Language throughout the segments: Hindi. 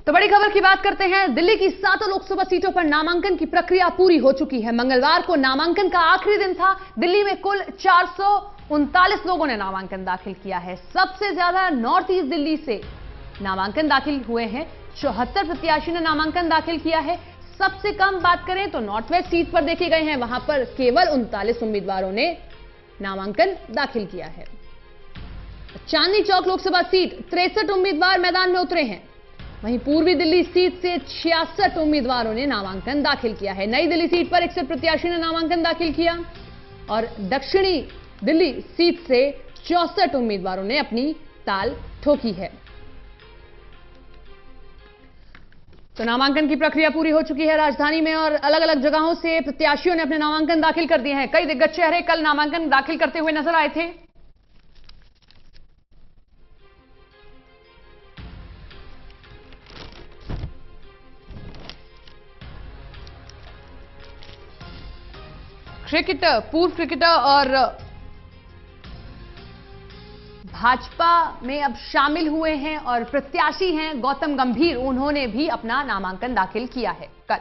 तो बड़ी खबर की बात करते हैं। दिल्ली की 7 लोकसभा सीटों पर नामांकन की प्रक्रिया पूरी हो चुकी है। मंगलवार को नामांकन का आखिरी दिन था। दिल्ली में कुल 439 लोगों ने नामांकन दाखिल किया है। सबसे ज्यादा नॉर्थ ईस्ट दिल्ली से नामांकन दाखिल हुए हैं। 74 प्रत्याशी ने नामांकन दाखिल किया है। सबसे कम बात करें तो नॉर्थ वेस्ट सीट पर देखे गए हैं, वहां पर केवल 39 उम्मीदवारों ने नामांकन दाखिल किया है। चांदनी चौक लोकसभा सीट 63 उम्मीदवार मैदान में उतरे हैं। वहीं पूर्वी दिल्ली सीट से 66 उम्मीदवारों ने नामांकन दाखिल किया है। नई दिल्ली सीट पर 61 प्रत्याशी ने नामांकन दाखिल किया और दक्षिणी दिल्ली सीट से 64 उम्मीदवारों ने अपनी ताल ठोकी है। तो नामांकन की प्रक्रिया पूरी हो चुकी है राजधानी में और अलग अलग जगहों से प्रत्याशियों ने अपने नामांकन दाखिल कर दिए हैं। कई दिग्गज चेहरे कल नामांकन दाखिल करते हुए नजर आए थे। पूर्व क्रिकेटर और भाजपा में अब शामिल हुए हैं और प्रत्याशी हैं गौतम गंभीर। उन्होंने भी अपना नामांकन दाखिल किया है कल।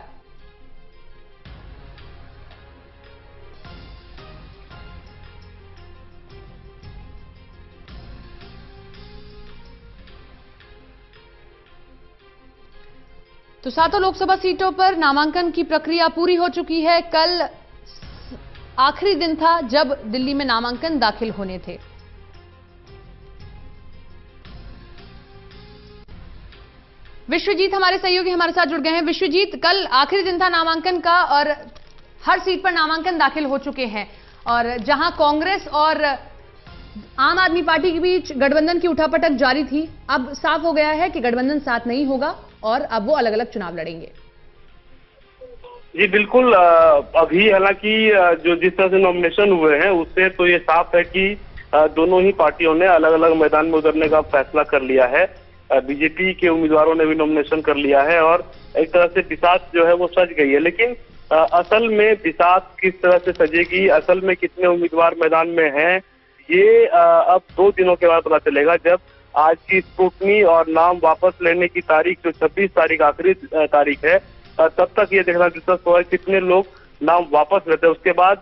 तो 7 लोकसभा सीटों पर नामांकन की प्रक्रिया पूरी हो चुकी है। कल आखिरी दिन था जब दिल्ली में नामांकन दाखिल होने थे। विश्वजीत हमारे सहयोगी हमारे साथ जुड़ गए हैं। विश्वजीत, कल आखिरी दिन था नामांकन का और हर सीट पर नामांकन दाखिल हो चुके हैं और जहां कांग्रेस और आम आदमी पार्टी के बीच गठबंधन की उठापटक जारी थी, अब साफ हो गया है कि गठबंधन साथ नहीं होगा और अब वो अलग अलग चुनाव लड़ेंगे। जी बिल्कुल। अभी हालांकि जो जिस तरह से नॉमिनेशन हुए हैं उससे तो ये साफ है कि दोनों ही पार्टियों ने अलग अलग मैदान में उतरने का फैसला कर लिया है। बीजेपी के उम्मीदवारों ने भी नॉमिनेशन कर लिया है और एक तरह से बिसात जो है वो सज गई है। लेकिन असल में बिसात किस तरह से सजेगी, असल में कितने उम्मीदवार मैदान में हैं, ये अब 2 दिनों के बाद पता चलेगा, जब आज की स्क्रूटनी और नाम वापस लेने की तारीख जो 26 तारीख आखिरी तारीख है, तब तक ये देखना दिलचस्प होगा कितने लोग नाम वापस लेते हैं। उसके बाद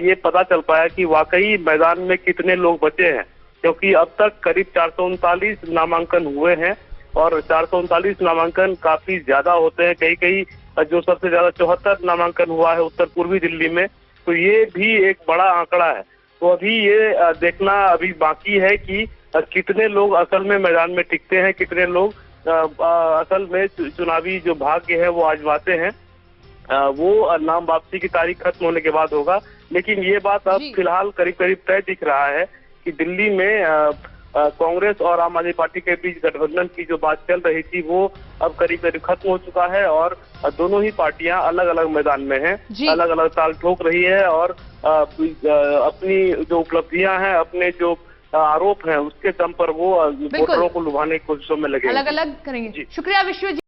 ये पता चल पाया कि वाकई मैदान में कितने लोग बचे हैं, क्योंकि अब तक करीब 439 नामांकन हुए हैं और 439 नामांकन काफी ज्यादा होते हैं। कई कई जो सबसे ज्यादा 74 नामांकन हुआ है उत्तर पूर्वी दिल्ली में, तो ये भी एक बड़ा आंकड़ा है। तो अभी ये देखना अभी बाकी है कि कितने लोग असल में मैदान में टिकते हैं, कितने लोग असल में चुनावी जो भाग्य है वो आजमाते हैं। वो नाम वापसी की तारीख खत्म होने के बाद होगा। लेकिन ये बात अब फिलहाल करीब करीब तय दिख रहा है कि दिल्ली में कांग्रेस और आम आदमी पार्टी के बीच गठबंधन की जो बात चल रही थी वो अब करीब करीब खत्म हो चुका है और दोनों ही पार्टियां अलग अलग मैदान में हैं, अलग अलग ताल ठोक रही है और अपनी जो उपलब्धियां हैं, अपने जो आरोप हैं, उसके दम पर वो वोटरों को लुभाने की कोशिशों में लगे, अलग अलग करेंगे। शुक्रिया विश्वजीत।